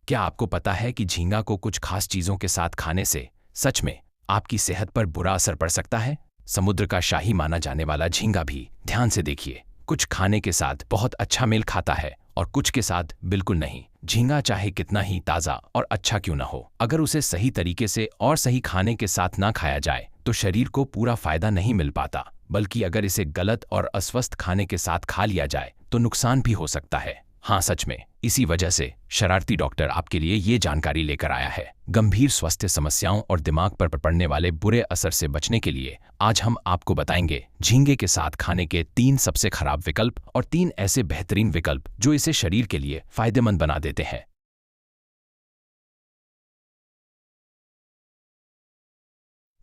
क्या आपको पता है कि झींगा को कुछ खास चीजों के साथ खाने से सच में आपकी सेहत पर बुरा असर पड़ सकता है? समुद्र का शाही माना जाने वाला झींगा भी ध्यान से देखिए, कुछ खाने के साथ बहुत अच्छा मेल खाता है और कुछ के साथ बिल्कुल नहीं। झींगा चाहे कितना ही ताज़ा और अच्छा क्यों न हो, अगर उसे सही तरीके से और सही खाने के साथ ना खाया जाए तो शरीर को पूरा फायदा नहीं मिल पाता, बल्कि अगर इसे गलत और अस्वस्थ खाने के साथ खा लिया जाए तो नुकसान भी हो सकता है। हाँ, सच में। इसी वजह से शरारती डॉक्टर आपके लिए ये जानकारी लेकर आया है। गंभीर स्वास्थ्य समस्याओं और दिमाग पर पड़ने वाले बुरे असर से बचने के लिए आज हम आपको बताएंगे झींगे के साथ खाने के 3 सबसे खराब विकल्प और 3 ऐसे बेहतरीन विकल्प जो इसे शरीर के लिए फायदेमंद बना देते हैं।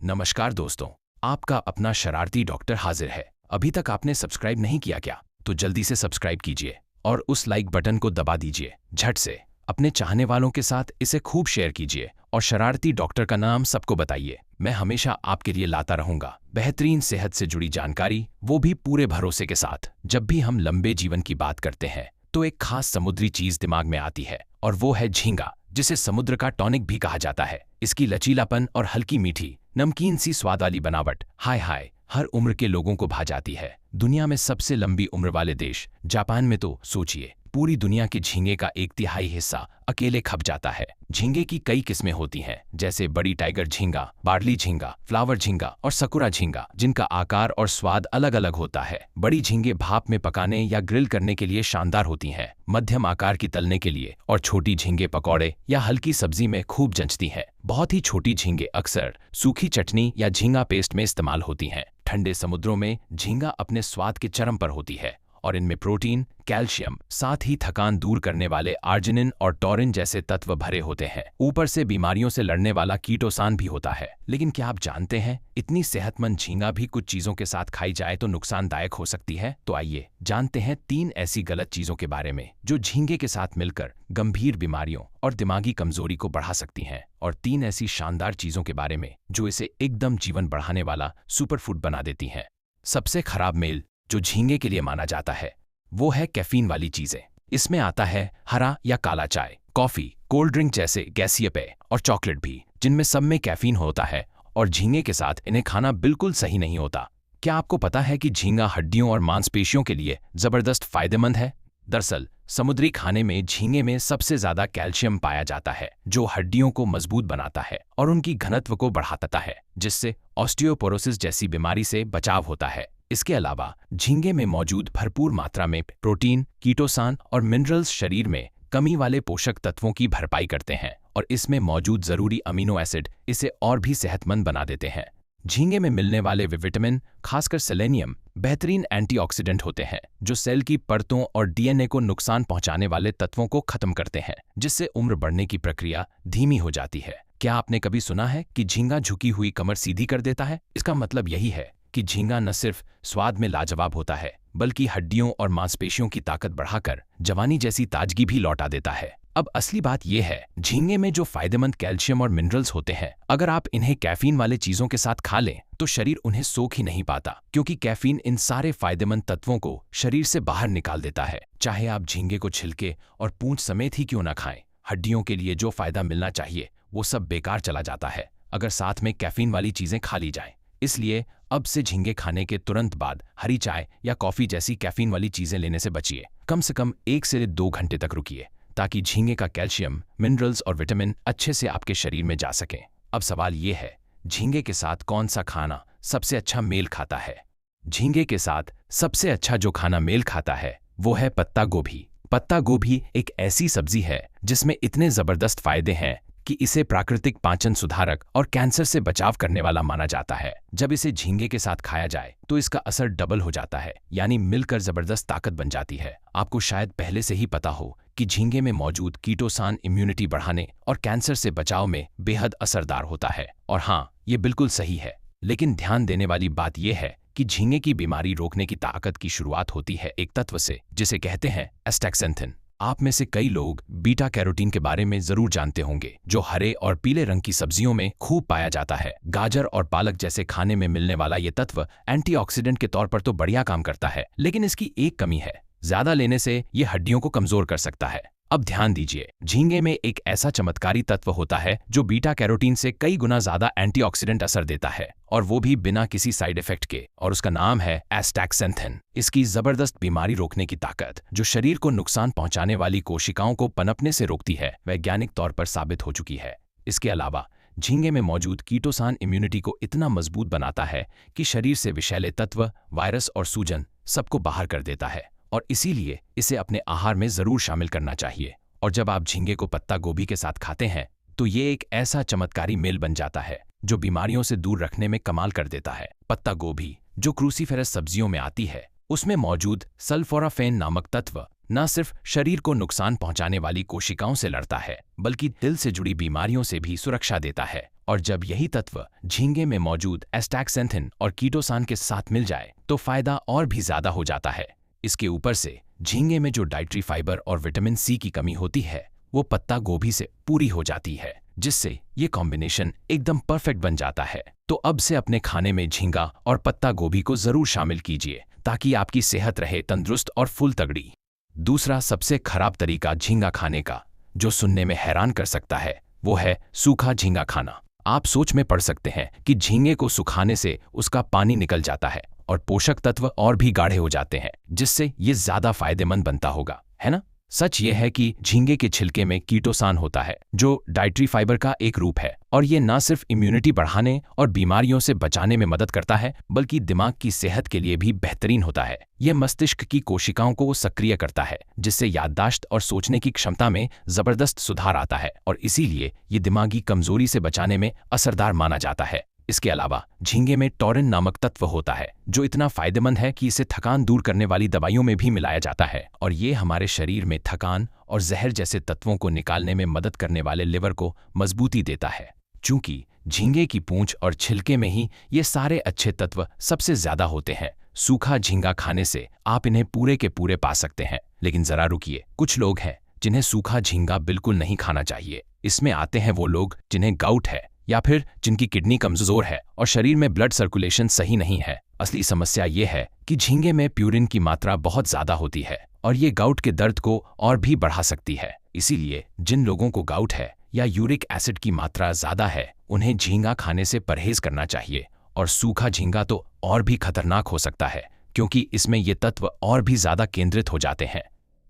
नमस्कार दोस्तों, आपका अपना शरारती डॉक्टर हाजिर है। अभी तक आपने सब्सक्राइब नहीं किया क्या? तो जल्दी से सब्सक्राइब कीजिए और उस लाइक बटन को दबा दीजिए। झट से अपने चाहने वालों के साथ इसे खूब शेयर कीजिए और शरारती डॉक्टर का नाम सबको बताइए। मैं हमेशा आपके लिए लाता रहूंगा बेहतरीन सेहत से जुड़ी जानकारी, वो भी पूरे भरोसे के साथ। जब भी हम लंबे जीवन की बात करते हैं तो एक खास समुद्री चीज दिमाग में आती है और वो है झींगा, जिसे समुद्र का टॉनिक भी कहा जाता है। इसकी लचीलापन और हल्की मीठी नमकीन सी स्वाद वाली बनावट हाय हाय हर उम्र के लोगों को भा जाती है। दुनिया में सबसे लंबी उम्र वाले देश जापान में तो सोचिए, पूरी दुनिया के झींगे का 1/3 हिस्सा अकेले खप जाता है। झींगे की कई किस्में होती हैं, जैसे बड़ी टाइगर झींगा, बार्ली झींगा, फ्लावर झींगा और सकुरा झींगा, जिनका आकार और स्वाद अलग अलग होता है। बड़ी झींगे भाप में पकाने या ग्रिल करने के लिए शानदार होती हैं, मध्यम आकार की तलने के लिए, और छोटी झींगे पकौड़े या हल्की सब्जी में खूब जंचती हैं। बहुत ही छोटी झींगे अक्सर सूखी चटनी या झींगा पेस्ट में इस्तेमाल होती हैं। ठंडे समुद्रों में झींगा अपने स्वाद के चरम पर होती है और इनमें प्रोटीन, कैल्शियम, साथ ही थकान दूर करने वाले आर्जिनिन और टॉरिन जैसे तत्व भरे होते हैं। ऊपर से बीमारियों से लड़ने वाला कीटोसान भी होता है। लेकिन क्या आप जानते हैं, इतनी सेहतमंद झींगा भी कुछ चीजों के साथ खाई जाए तो नुकसानदायक हो सकती है। तो आइए जानते हैं 3 ऐसी गलत चीजों के बारे में जो झींगे के साथ मिलकर गंभीर बीमारियों और दिमागी कमजोरी को बढ़ा सकती हैं, और 3 ऐसी शानदार चीजों के बारे में जो इसे एकदम जीवन बढ़ाने वाला सुपरफूड बना देती हैं। सबसे खराब मेल जो झींगे के लिए माना जाता है वो है कैफीन वाली चीजें। इसमें आता है हरा या काला चाय, कॉफी, कोल्ड ड्रिंक जैसे गैसीय पेय और चॉकलेट भी, जिनमें सब में कैफीन होता है और झींगे के साथ इन्हें खाना बिल्कुल सही नहीं होता। क्या आपको पता है कि झींगा हड्डियों और मांसपेशियों के लिए जबरदस्त फायदेमंद है? दरअसल समुद्री खाने में झींगे में सबसे ज्यादा कैल्शियम पाया जाता है, जो हड्डियों को मजबूत बनाता है और उनकी घनत्व को बढ़ाता है, जिससे ऑस्टियोपोरोसिस जैसी बीमारी से बचाव होता है। इसके अलावा झींगे में मौजूद भरपूर मात्रा में प्रोटीन, कीटोसान और मिनरल्स शरीर में कमी वाले पोषक तत्वों की भरपाई करते हैं और इसमें मौजूद जरूरी अमीनो एसिड इसे और भी सेहतमंद बना देते हैं। झींगे में मिलने वाले विटामिन, खासकर सेलेनियम, बेहतरीन एंटीऑक्सीडेंट होते हैं जो सेल की परतों और डीएनए को नुकसान पहुंचाने वाले तत्वों को खत्म करते हैं, जिससे उम्र बढ़ने की प्रक्रिया धीमी हो जाती है। क्या आपने कभी सुना है कि झींगा झुकी हुई कमर सीधी कर देता है? इसका मतलब यही है कि झींगा न सिर्फ स्वाद में लाजवाब होता है, बल्कि हड्डियों और मांसपेशियों की ताकत बढ़ाकर जवानी जैसी ताजगी भी लौटा देता है। अब असली बात यह है, झींगे में जो फायदेमंद कैल्शियम और मिनरल्स होते हैं, अगर आप इन्हें कैफीन वाले चीजों के साथ खा लें तो शरीर उन्हें सोख ही नहीं पाता, क्योंकि कैफीन इन सारे फायदेमंद तत्वों को शरीर से बाहर निकाल देता है। चाहे आप झींगे को छिलके और पूंछ समेत ही क्यों ना खाएं, हड्डियों के लिए जो फायदा मिलना चाहिए वो सब बेकार चला जाता है अगर साथ में कैफीन वाली चीजें खा ली जाएं। इसलिए अब से झींगे खाने के तुरंत बाद हरी चाय या कॉफी जैसी कैफीन वाली चीजें लेने से बचिए। कम से कम 1 से 2 घंटे तक रुकिए, ताकि झींगे का कैल्शियम, मिनरल्स और विटामिन अच्छे से आपके शरीर में जा सकें। अब सवाल ये है, झींगे के साथ कौन सा खाना सबसे अच्छा मेल खाता है? झींगे के साथ सबसे अच्छा जो खाना मेल खाता है वो है पत्ता गोभी। पत्ता गोभी एक ऐसी सब्जी है जिसमें इतने जबरदस्त फायदे हैं कि इसे प्राकृतिक पाचन सुधारक और कैंसर से बचाव करने वाला माना जाता है। जब इसे झींगे के साथ खाया जाए तो इसका असर डबल हो जाता है, यानी मिलकर जबरदस्त ताकत बन जाती है। आपको शायद पहले से ही पता हो कि झींगे में मौजूद कीटोसान इम्यूनिटी बढ़ाने और कैंसर से बचाव में बेहद असरदार होता है, और हाँ, ये बिल्कुल सही है। लेकिन ध्यान देने वाली बात यह है कि झींगे की बीमारी रोकने की ताकत की शुरुआत होती है एक तत्व से, जिसे कहते हैं एस्टैक्सेंथिन। आप में से कई लोग बीटा कैरोटीन के बारे में जरूर जानते होंगे, जो हरे और पीले रंग की सब्जियों में खूब पाया जाता है। गाजर और पालक जैसे खाने में मिलने वाला ये तत्व एंटीऑक्सीडेंट के तौर पर तो बढ़िया काम करता है, लेकिन इसकी एक कमी है, ज्यादा लेने से ये हड्डियों को कमजोर कर सकता है। अब ध्यान दीजिए, झींगे में एक ऐसा चमत्कारी तत्व होता है जो बीटा कैरोटीन से कई गुना ज्यादा एंटीऑक्सीडेंट असर देता है, और वो भी बिना किसी साइड इफेक्ट के, और उसका नाम है एस्टैक्सेंथिन। इसकी जबरदस्त बीमारी रोकने की ताकत, जो शरीर को नुकसान पहुंचाने वाली कोशिकाओं को पनपने से रोकती है, वैज्ञानिक तौर पर साबित हो चुकी है। इसके अलावा झींगे में मौजूद कीटोसान इम्यूनिटी को इतना मजबूत बनाता है कि शरीर से विषैले तत्व, वायरस और सूजन सबको बाहर कर देता है, और इसीलिए इसे अपने आहार में जरूर शामिल करना चाहिए। और जब आप झींगे को पत्ता गोभी के साथ खाते हैं तो ये एक ऐसा चमत्कारी मेल बन जाता है जो बीमारियों से दूर रखने में कमाल कर देता है। पत्ता गोभी, जो क्रूसीफेरस सब्जियों में आती है, उसमें मौजूद सल्फोराफेन नामक तत्व न सिर्फ शरीर को नुकसान पहुंचाने वाली कोशिकाओं से लड़ता है, बल्कि दिल से जुड़ी बीमारियों से भी सुरक्षा देता है। और जब यही तत्व झींगे में मौजूद एस्टैक्सेंथिन और कीटोसान के साथ मिल जाए तो फायदा और भी ज्यादा हो जाता है। इसके ऊपर से झींगे में जो डाइटरी फाइबर और विटामिन सी की कमी होती है वो पत्ता गोभी से पूरी हो जाती है, जिससे ये कॉम्बिनेशन एकदम परफेक्ट बन जाता है। तो अब से अपने खाने में झींगा और पत्ता गोभी को जरूर शामिल कीजिए ताकि आपकी सेहत रहे तंदुरुस्त और फुल तगड़ी। दूसरा सबसे खराब तरीका झींगा खाने का, जो सुनने में हैरान कर सकता है, वो है सूखा झींगा खाना। आप सोच में पड़ सकते हैं कि झींगे को सुखाने से उसका पानी निकल जाता है और पोषक तत्व और भी गाढ़े हो जाते हैं, जिससे ये ज्यादा फायदेमंद बनता होगा, है ना? सच ये है कि झींगे के छिलके में कीटोसान होता है, जो डाइटरी फाइबर का एक रूप है, और ये न सिर्फ इम्यूनिटी बढ़ाने और बीमारियों से बचाने में मदद करता है, बल्कि दिमाग की सेहत के लिए भी बेहतरीन होता है। यह मस्तिष्क की कोशिकाओं को सक्रिय करता है, जिससे याददाश्त और सोचने की क्षमता में जबरदस्त सुधार आता है, और इसीलिए ये दिमागी कमजोरी से बचाने में असरदार माना जाता है। इसके अलावा झींगे में टॉरिन नामक तत्व होता है, जो इतना फायदेमंद है कि इसे थकान दूर करने वाली दवाइयों में भी मिलाया जाता है, और ये हमारे शरीर में थकान और जहर जैसे तत्वों को निकालने में मदद करने वाले लिवर को मजबूती देता है। चूंकि झींगे की पूंछ और छिलके में ही ये सारे अच्छे तत्व सबसे ज्यादा होते हैं, सूखा झींगा खाने से आप इन्हें पूरे के पूरे पा सकते हैं। लेकिन जरा रुकिए, कुछ लोग हैं जिन्हें सूखा झींगा बिल्कुल नहीं खाना चाहिए। इसमें आते हैं वो लोग जिन्हें गाउट है, या फिर जिनकी किडनी कमजोर है और शरीर में ब्लड सर्कुलेशन सही नहीं है। असली समस्या ये है कि झींगे में प्यूरिन की मात्रा बहुत ज्यादा होती है, और ये गाउट के दर्द को और भी बढ़ा सकती है। इसीलिए जिन लोगों को गाउट है या यूरिक एसिड की मात्रा ज्यादा है, उन्हें झींगा खाने से परहेज करना चाहिए। और सूखा झींगा तो और भी खतरनाक हो सकता है, क्योंकि इसमें ये तत्व और भी ज्यादा केंद्रित हो जाते हैं।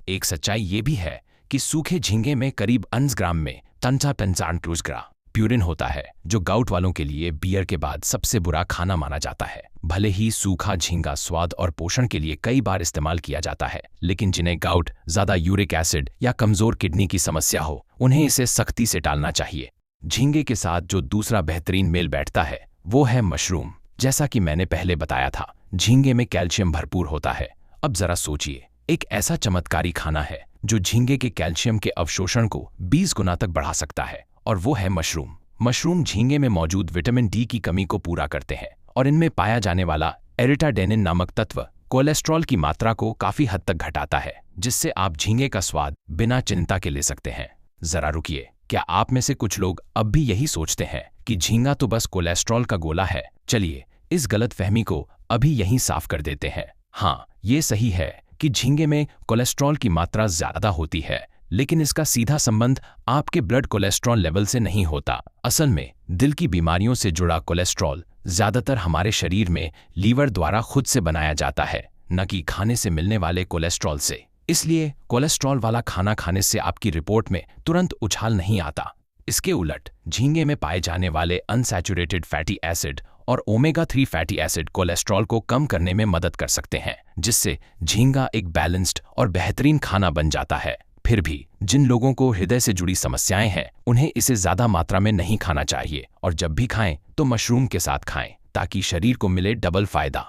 एक सच्चाई ये भी है कि सूखे झींगे में करीब 11 ग्राम में ग्राम प्यूरिन होता है, जो गाउट वालों के लिए बियर के बाद सबसे बुरा खाना माना जाता है। भले ही सूखा झींगा स्वाद और पोषण के लिए कई बार इस्तेमाल किया जाता है, लेकिन जिन्हें गाउट, ज्यादा यूरिक एसिड या कमजोर किडनी की समस्या हो, उन्हें इसे सख्ती से टालना चाहिए। झींगे के साथ जो दूसरा बेहतरीन मेल बैठता है वो है मशरूम। जैसा कि मैंने पहले बताया था, झींगे में कैल्शियम भरपूर होता है। अब जरा सोचिए, एक ऐसा चमत्कारी खाना है जो झींगे के कैल्शियम के अवशोषण को 20 गुना तक बढ़ा सकता है, और वो है मशरूम। मशरूम झींगे में मौजूद विटामिन डी की कमी को पूरा करते हैं, और इनमें पाया जाने वाला एरिटाडेनिन नामक तत्व कोलेस्ट्रॉल की मात्रा को काफी हद तक घटाता है, जिससे आप झींगे का स्वाद बिना चिंता के ले सकते हैं। जरा रुकिए, क्या आप में से कुछ लोग अब भी यही सोचते हैं कि झींगा तो बस कोलेस्ट्रॉल का गोला है? चलिए इस गलतफहमी को अभी यहीं साफ कर देते हैं। हाँ, ये सही है कि झींगे में कोलेस्ट्रॉल की मात्रा ज्यादा होती है, लेकिन इसका सीधा संबंध आपके ब्लड कोलेस्ट्रॉल लेवल से नहीं होता। असल में दिल की बीमारियों से जुड़ा कोलेस्ट्रॉल ज्यादातर हमारे शरीर में लीवर द्वारा खुद से बनाया जाता है, न कि खाने से मिलने वाले कोलेस्ट्रॉल से। इसलिए कोलेस्ट्रॉल वाला खाना खाने से आपकी रिपोर्ट में तुरंत उछाल नहीं आता। इसके उलट झींगे में पाए जाने वाले अनसैचुरेटेड फैटी एसिड और ओमेगा 3 फैटी एसिड कोलेस्ट्रॉल को कम करने में मदद कर सकते हैं, जिससे झींगा एक बैलेंस्ड और बेहतरीन खाना बन जाता है। फिर भी जिन लोगों को हृदय से जुड़ी समस्याएं हैं, उन्हें इसे ज्यादा मात्रा में नहीं खाना चाहिए, और जब भी खाएं तो मशरूम के साथ खाएं, ताकि शरीर को मिले डबल फायदा।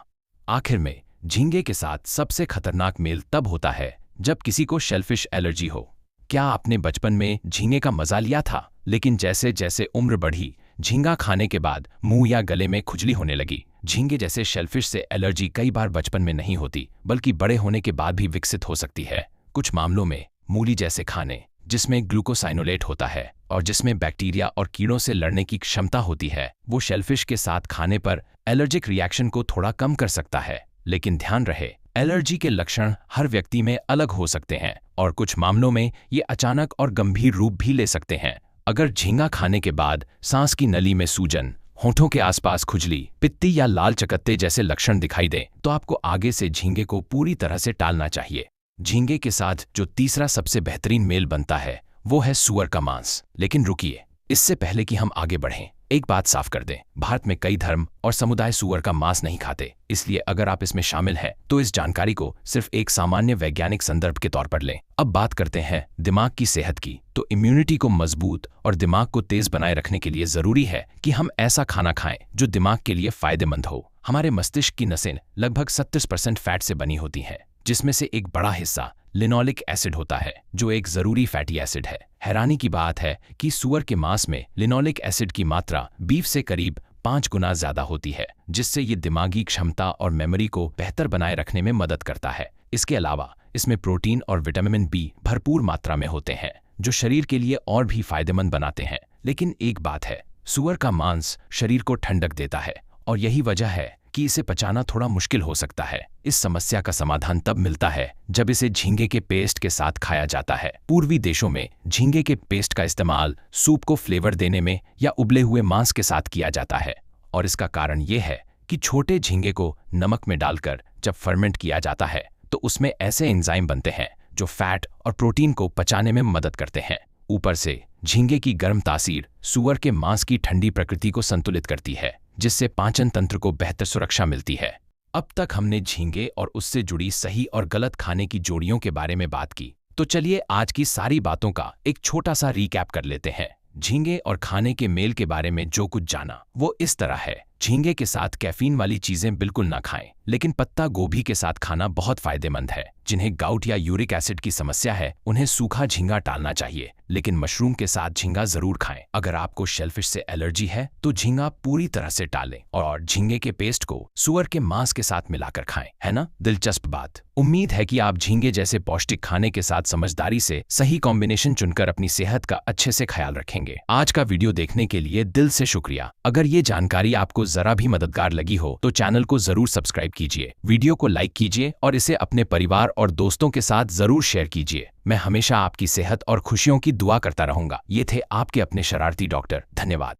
आखिर में झींगे के साथ सबसे खतरनाक मेल तब होता है जब किसी को शेलफिश एलर्जी हो। क्या आपने बचपन में झींगे का मजा लिया था, लेकिन जैसे जैसे उम्र बढ़ी, झींगा खाने के बाद मुंह या गले में खुजली होने लगी? झींगे जैसे शेलफिश से एलर्जी कई बार बचपन में नहीं होती, बल्कि बड़े होने के बाद भी विकसित हो सकती है। कुछ मामलों में मूली जैसे खाने, जिसमें ग्लूकोसाइनोलेट होता है और जिसमें बैक्टीरिया और कीड़ों से लड़ने की क्षमता होती है, वो शेलफिश के साथ खाने पर एलर्जिक रिएक्शन को थोड़ा कम कर सकता है। लेकिन ध्यान रहे, एलर्जी के लक्षण हर व्यक्ति में अलग हो सकते हैं, और कुछ मामलों में ये अचानक और गंभीर रूप भी ले सकते हैं। अगर झींगा खाने के बाद सांस की नली में सूजन, होठों के आसपास खुजली, पित्ती या लाल चकत्ते जैसे लक्षण दिखाई दें तो आपको आगे से झींगे को पूरी तरह से टालना चाहिए। झींगे के साथ जो तीसरा सबसे बेहतरीन मेल बनता है वो है सूअर का मांस। लेकिन रुकिए, इससे पहले कि हम आगे बढ़ें, एक बात साफ कर दें, भारत में कई धर्म और समुदाय सूअर का मांस नहीं खाते, इसलिए अगर आप इसमें शामिल हैं तो इस जानकारी को सिर्फ एक सामान्य वैज्ञानिक संदर्भ के तौर पर लें। अब बात करते हैं दिमाग की सेहत की। तो इम्यूनिटी को मजबूत और दिमाग को तेज बनाए रखने के लिए जरूरी है कि हम ऐसा खाना खाएं जो दिमाग के लिए फायदेमंद हो। हमारे मस्तिष्क की नसें लगभग 37% फैट से बनी होती हैं, जिसमें से एक बड़ा हिस्सा लिनोलिक एसिड होता है, जो एक जरूरी फैटी एसिड है। हैरानी की बात है कि सूअर के मांस में लिनोलिक एसिड की मात्रा बीफ से करीब 5 गुना ज्यादा होती है, जिससे ये दिमागी क्षमता और मेमोरी को बेहतर बनाए रखने में मदद करता है। इसके अलावा इसमें प्रोटीन और विटामिन बी भरपूर मात्रा में होते हैं, जो शरीर के लिए और भी फायदेमंद बनाते हैं। लेकिन एक बात है, सूअर का मांस शरीर को ठंडक देता है और यही वजह है कि इसे पचाना थोड़ा मुश्किल हो सकता है। इस समस्या का समाधान तब मिलता है जब इसे झींगे के पेस्ट के साथ खाया जाता है। पूर्वी देशों में झींगे के पेस्ट का इस्तेमाल सूप को फ्लेवर देने में या उबले हुए मांस के साथ किया जाता है, और इसका कारण ये है कि छोटे झींगे को नमक में डालकर जब फर्मेंट किया जाता है तो उसमें ऐसे एंजाइम बनते हैं जो फैट और प्रोटीन को पचाने में मदद करते हैं। ऊपर से झींगे की गर्म तासीर सूअर के मांस की ठंडी प्रकृति को संतुलित करती है, जिससे पाचन तंत्र को बेहतर सुरक्षा मिलती है। अब तक हमने झींगे और उससे जुड़ी सही और गलत खाने की जोड़ियों के बारे में बात की, तो चलिए आज की सारी बातों का एक छोटा सा रीकैप कर लेते हैं। झींगे और खाने के मेल के बारे में जो कुछ जाना वो इस तरह है। झींगे के साथ कैफीन वाली चीजें बिल्कुल ना खाएं, लेकिन पत्ता गोभी के साथ खाना बहुत फायदेमंद है। जिन्हें गाउट या यूरिक एसिड की समस्या है उन्हें सूखा झींगा टालना चाहिए, लेकिन मशरूम के साथ झींगा जरूर खाएं। अगर आपको शेलफिश से एलर्जी है तो झींगा पूरी तरह से टालें और झींगे के पेस्ट को सूअर के मांस के साथ मिलाकर खाएं, है ना? दिलचस्प बात। उम्मीद है कि आप झींगे जैसे पौष्टिक खाने के साथ समझदारी से सही कॉम्बिनेशन चुनकर अपनी सेहत का अच्छे से ख्याल रखेंगे। आज का वीडियो देखने के लिए दिल से शुक्रिया। अगर ये जानकारी आपको जरा भी मददगार लगी हो तो चैनल को जरूर सब्सक्राइब कीजिए, वीडियो को लाइक कीजिए और इसे अपने परिवार और दोस्तों के साथ जरूर शेयर कीजिए। मैं हमेशा आपकी सेहत और खुशियों की दुआ करता रहूंगा। ये थे आपके अपने शरारती डॉक्टर। धन्यवाद।